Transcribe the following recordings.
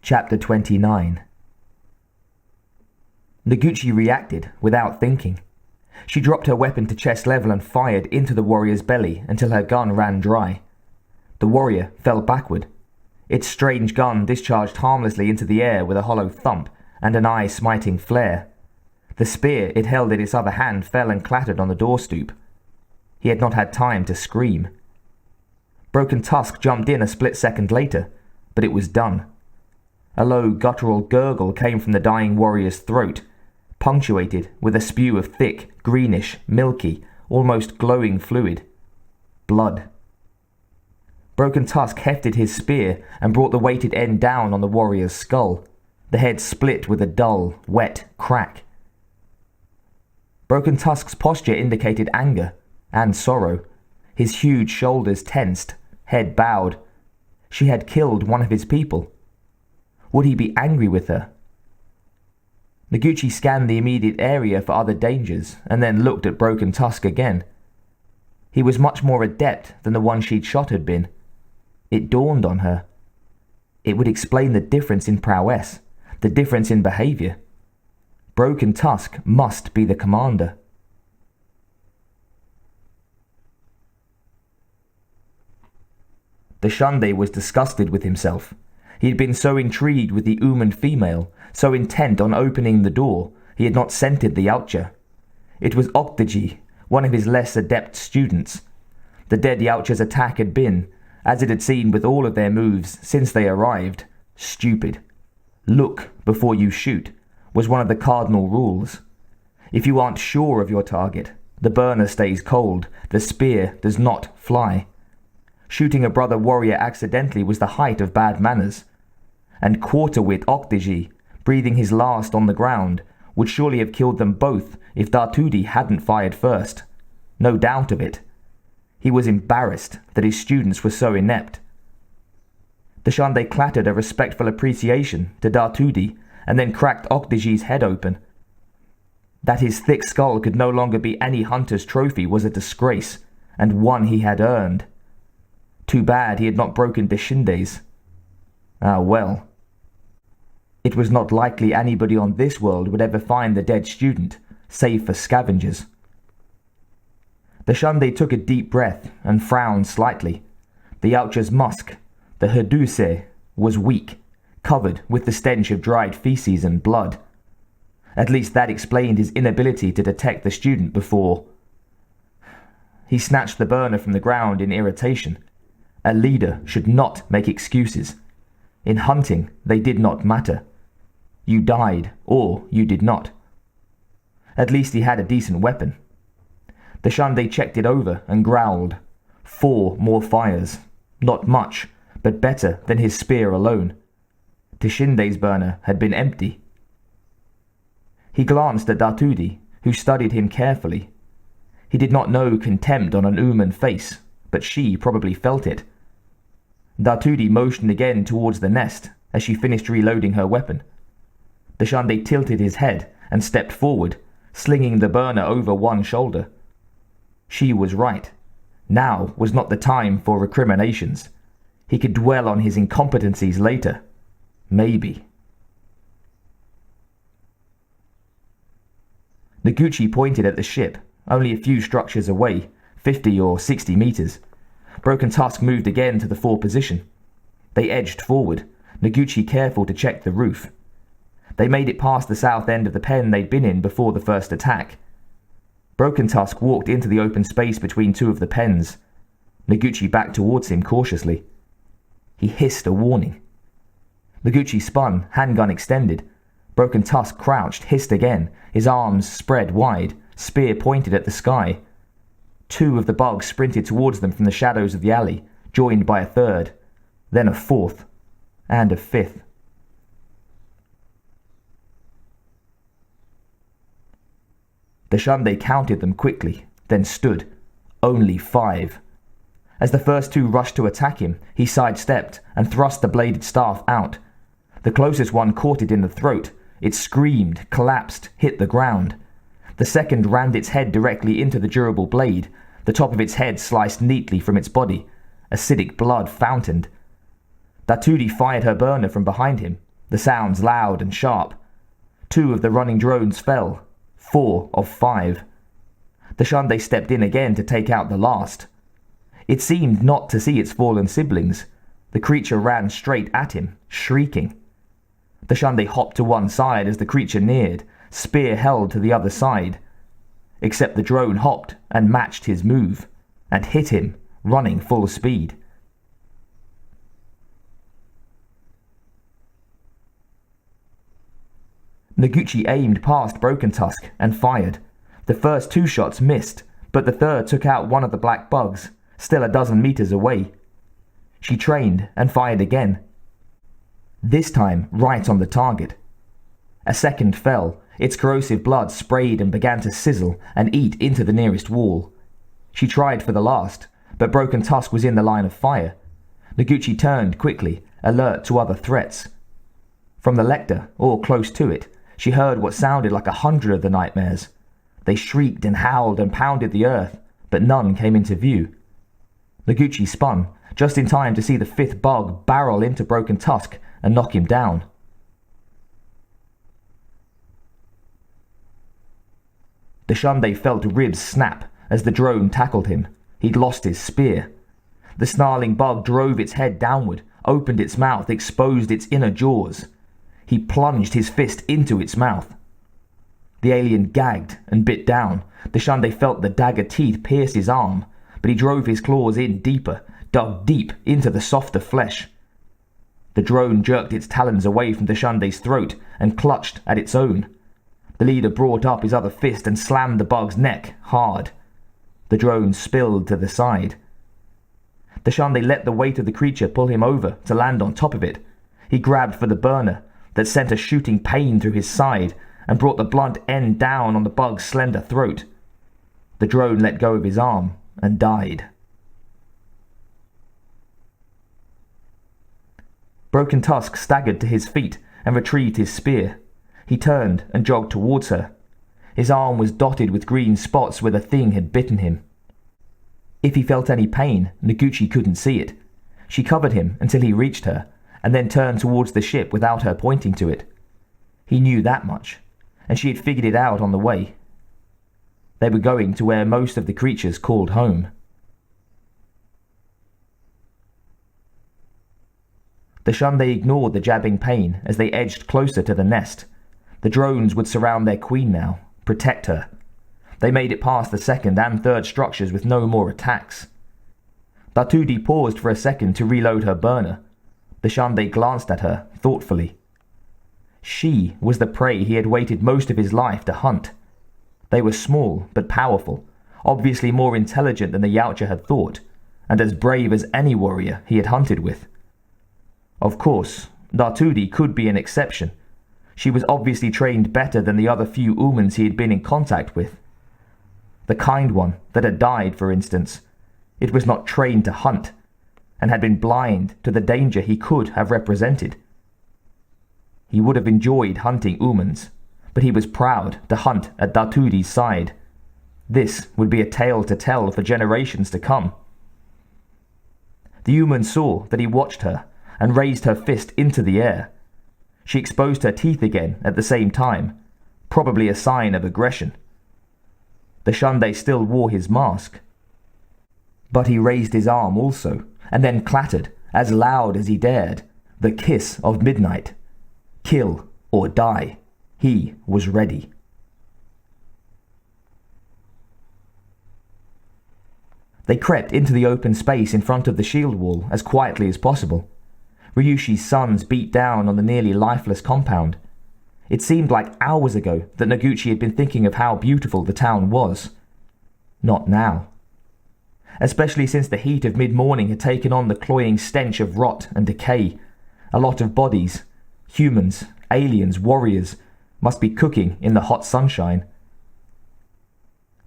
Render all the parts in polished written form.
Chapter 29. Noguchi reacted without thinking. She dropped her weapon to chest level and fired into the warrior's belly until her gun ran dry. The warrior fell backward. Its strange gun discharged harmlessly into the air with a hollow thump and an eye-smiting flare. The spear it held in its other hand fell and clattered on the door stoop. He had not had time to scream. Broken Tusk jumped in a split second later, but it was done. A low guttural gurgle came from the dying warrior's throat, punctuated with a spew of thick, greenish, milky, almost glowing fluid. Blood. Broken Tusk hefted his spear and brought the weighted end down on the warrior's skull. The head split with a dull, wet crack. Broken Tusk's posture indicated anger and sorrow. His huge shoulders tensed, head bowed. She had killed one of his people. Would he be angry with her? Noguchi scanned the immediate area for other dangers and then looked at Broken Tusk again. He was much more adept than the one she'd shot had been. It dawned on her. It would explain the difference in prowess, the difference in behavior. Broken Tusk must be the commander. The Shunde was disgusted with himself. He had been so intrigued with the Uman female, so intent on opening the door, he had not scented the Yautja. It was Octoji, one of his less adept students. The dead Yautja's attack had been, as it had seen with all of their moves since they arrived, stupid. Look before you shoot was one of the cardinal rules. If you aren't sure of your target, the burner stays cold, the spear does not fly. Shooting a brother warrior accidentally was the height of bad manners. And quarter-wit Octoji, breathing his last on the ground, would surely have killed them both if Dartudi hadn't fired first. No doubt of it. He was embarrassed that his students were so inept. The Shunde clattered a respectful appreciation to Dartudi and then cracked Octoji's head open. That his thick skull could no longer be any hunter's trophy was a disgrace, and one he had earned. Too bad he had not broken Deshinde's. Ah well. It was not likely anybody on this world would ever find the dead student, save for scavengers. The Shunde took a deep breath and frowned slightly. The Yautja's musk, the Herduse, was weak, covered with the stench of dried feces and blood. At least that explained his inability to detect the student before. He snatched the burner from the ground in irritation. A leader should not make excuses. In hunting, they did not matter. You died, or you did not. At least he had a decent weapon. The Shunde checked it over and growled. 4 more fires. Not much, but better than his spear alone. Deshinde's burner had been empty. He glanced at Dartudi, who studied him carefully. He did not know contempt on an Uman face, but she probably felt it. Dartudi motioned again towards the nest as she finished reloading her weapon. The Shunde tilted his head and stepped forward, slinging the burner over one shoulder. She was right. Now was not the time for recriminations. He could dwell on his incompetencies later. Maybe. Noguchi pointed at the ship, only a few structures away, 50 or 60 meters. Broken Tusk moved again to the fore position. They edged forward, Noguchi careful to check the roof. They made it past the south end of the pen they'd been in before the first attack. Broken Tusk walked into the open space between 2 of the pens. Noguchi backed towards him cautiously. He hissed a warning. Noguchi spun, handgun extended. Broken Tusk crouched, hissed again, his arms spread wide, spear pointed at the sky. 2 of the bugs sprinted towards them from the shadows of the alley, joined by a third, then a fourth, and a fifth. The Shunde counted them quickly, then stood. Only 5. As the first 2 rushed to attack him, he sidestepped and thrust the bladed staff out. The closest one caught it in the throat. It screamed, collapsed, hit the ground. The second rammed its head directly into the durable blade, the top of its head sliced neatly from its body. Acidic blood fountained. Dartudi fired her burner from behind him, the sounds loud and sharp. 2 of the running drones fell, 4 of 5. The Shunde stepped in again to take out the last. It seemed not to see its fallen siblings. The creature ran straight at him, shrieking. The Shunde hopped to one side as the creature neared, spear held to the other side. Except the drone hopped and matched his move, and hit him, running full speed. Noguchi aimed past Broken Tusk and fired. The first 2 shots missed, but the third took out one of the black bugs, still a dozen meters away. She trained and fired again. This time right on the target. A second fell. Its corrosive blood sprayed and began to sizzle and eat into the nearest wall. She tried for the last, but Broken Tusk was in the line of fire. Noguchi turned quickly, alert to other threats. From the lector, or close to it, she heard what sounded like 100 of the nightmares. They shrieked and howled and pounded the earth, but none came into view. Noguchi spun, just in time to see the 5th bug barrel into Broken Tusk and knock him down. The Shunde felt ribs snap as the drone tackled him. He'd lost his spear. The snarling bug drove its head downward, opened its mouth, exposed its inner jaws. He plunged his fist into its mouth. The alien gagged and bit down. The Shunde felt the dagger teeth pierce his arm, but he drove his claws in deeper, dug deep into the softer flesh. The drone jerked its talons away from the Shunde's throat and clutched at its own. The leader brought up his other fist and slammed the bug's neck hard. The drone spilled to the side. The Shunde let the weight of the creature pull him over to land on top of it. He grabbed for the burner that sent a shooting pain through his side and brought the blunt end down on the bug's slender throat. The drone let go of his arm and died. Broken Tusk staggered to his feet and retrieved his spear. He turned and jogged towards her. His arm was dotted with green spots where the thing had bitten him. If he felt any pain, Noguchi couldn't see it. She covered him until he reached her, and then turned towards the ship without her pointing to it. He knew that much, and she had figured it out on the way. They were going to where most of the creatures called home. The Shunde ignored the jabbing pain as they edged closer to the nest. The drones would surround their queen now, protect her. They made it past the 2nd and 3rd structures with no more attacks. Datudi paused for a second to reload her burner. The Shunde glanced at her thoughtfully. She was the prey he had waited most of his life to hunt. They were small but powerful, obviously more intelligent than the Yautja had thought, and as brave as any warrior he had hunted with. Of course, Datudi could be an exception. She was obviously trained better than the other few humans he had been in contact with. The kind one that had died, for instance. It was not trained to hunt, and had been blind to the danger he could have represented. He would have enjoyed hunting humans, but he was proud to hunt at Datudi's side. This would be a tale to tell for generations to come. The human saw that he watched her and raised her fist into the air. She exposed her teeth again at the same time, probably a sign of aggression. The Shunde still wore his mask. But he raised his arm also, and then clattered, as loud as he dared, the kiss of midnight. Kill or die. He was ready. They crept into the open space in front of the shield wall as quietly as possible. Ryushi's suns beat down on the nearly lifeless compound. It seemed like hours ago that Noguchi had been thinking of how beautiful the town was. Not now. Especially since the heat of mid-morning had taken on the cloying stench of rot and decay. A lot of bodies, humans, aliens, warriors, must be cooking in the hot sunshine.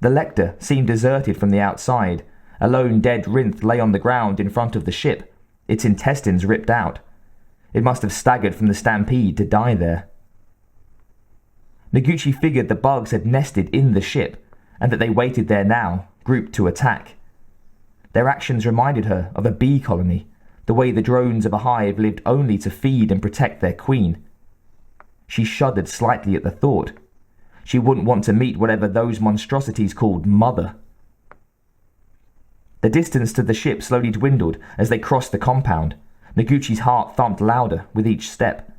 The lector seemed deserted from the outside. A lone dead Rinth lay on the ground in front of the ship, its intestines ripped out. It must have staggered from the stampede to die there. Noguchi figured the bugs had nested in the ship, and that they waited there now, grouped to attack. Their actions reminded her of a bee colony, the way the drones of a hive lived only to feed and protect their queen. She shuddered slightly at the thought. She wouldn't want to meet whatever those monstrosities called Mother. The distance to the ship slowly dwindled as they crossed the compound. Noguchi's heart thumped louder with each step.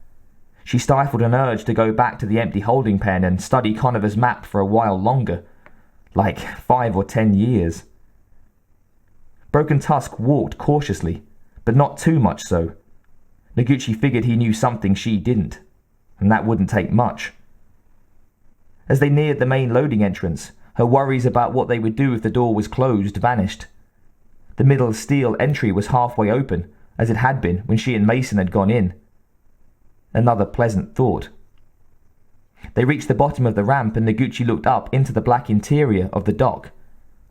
She stifled an urge to go back to the empty holding pen and study Conover's map for a while longer, like 5 or 10 years. Broken Tusk walked cautiously, but not too much so. Noguchi figured he knew something she didn't, and that wouldn't take much. As they neared the main loading entrance, her worries about what they would do if the door was closed vanished. The middle steel entry was halfway open, as it had been when she and Mason had gone in. Another pleasant thought. They reached the bottom of the ramp and Noguchi looked up into the black interior of the dock.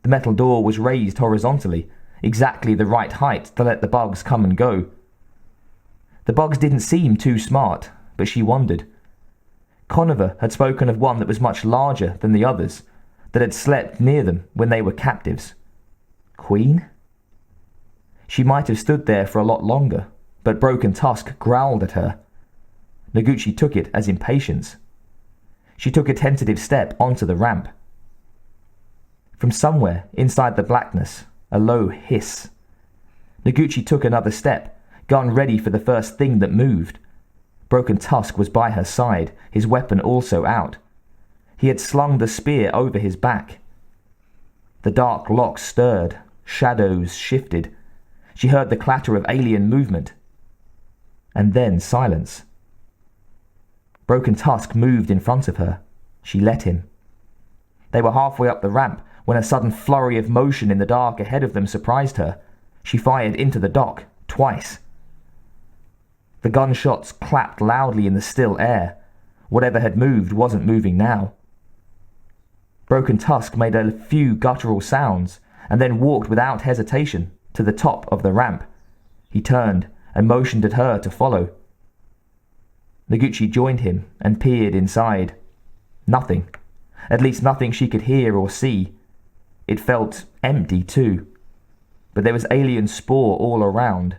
The metal door was raised horizontally, exactly the right height to let the bugs come and go. The bugs didn't seem too smart, but she wondered. Conover had spoken of one that was much larger than the others, that had slept near them when they were captives. Queen? She might have stood there for a lot longer, but Broken Tusk growled at her. Noguchi took it as impatience. She took a tentative step onto the ramp. From somewhere inside the blackness, a low hiss. Noguchi took another step, gun ready for the first thing that moved. Broken Tusk was by her side, his weapon also out. He had slung the spear over his back. The dark lock stirred, shadows shifted. She heard the clatter of alien movement. And then silence. Broken Tusk moved in front of her. She let him. They were halfway up the ramp when a sudden flurry of motion in the dark ahead of them surprised her. She fired into the dock, twice. The gunshots clapped loudly in the still air. Whatever had moved wasn't moving now. Broken Tusk made a few guttural sounds and then walked without hesitation to the top of the ramp. He turned and motioned at her to follow. Noguchi joined him and peered inside. Nothing. At least nothing she could hear or see. It felt empty too. But there was alien spore all around.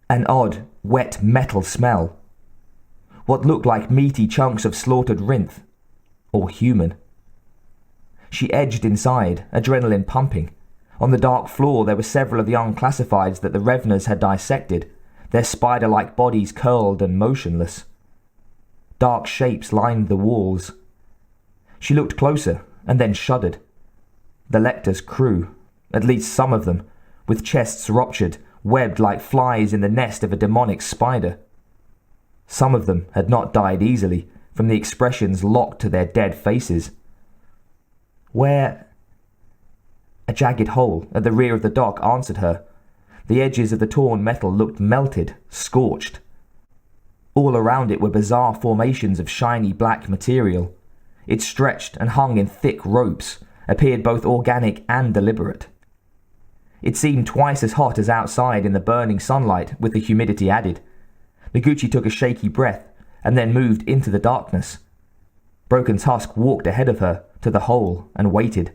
An odd, wet metal smell. What looked like meaty chunks of slaughtered Rinth. Or human. She edged inside, adrenaline pumping. On the dark floor there were several of the unclassifieds that the Reveners had dissected, their spider-like bodies curled and motionless. Dark shapes lined the walls. She looked closer and then shuddered. The Lecter's crew, at least some of them, with chests ruptured, webbed like flies in the nest of a demonic spider. Some of them had not died easily, from the expressions locked to their dead faces. Where? A jagged hole at the rear of the dock answered her. The edges of the torn metal looked melted, scorched. All around it were bizarre formations of shiny black material. It stretched and hung in thick ropes, appeared both organic and deliberate. It seemed twice as hot as outside in the burning sunlight with the humidity added. Noguchi took a shaky breath and then moved into the darkness. Broken Tusk walked ahead of her to the hole and waited.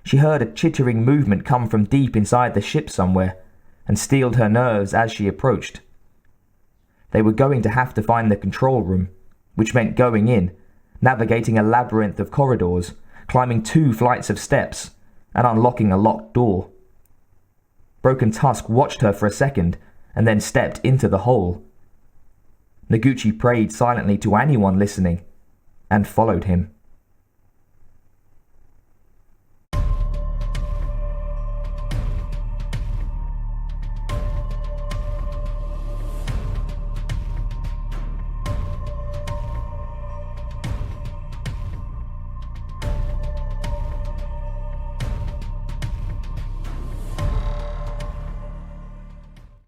She heard a chittering movement come from deep inside the ship somewhere, and steeled her nerves as she approached. They were going to have to find the control room, which meant going in, navigating a labyrinth of corridors, climbing 2 flights of steps, and unlocking a locked door. Broken Tusk watched her for a second, and then stepped into the hole. Noguchi prayed silently to anyone listening, and followed him.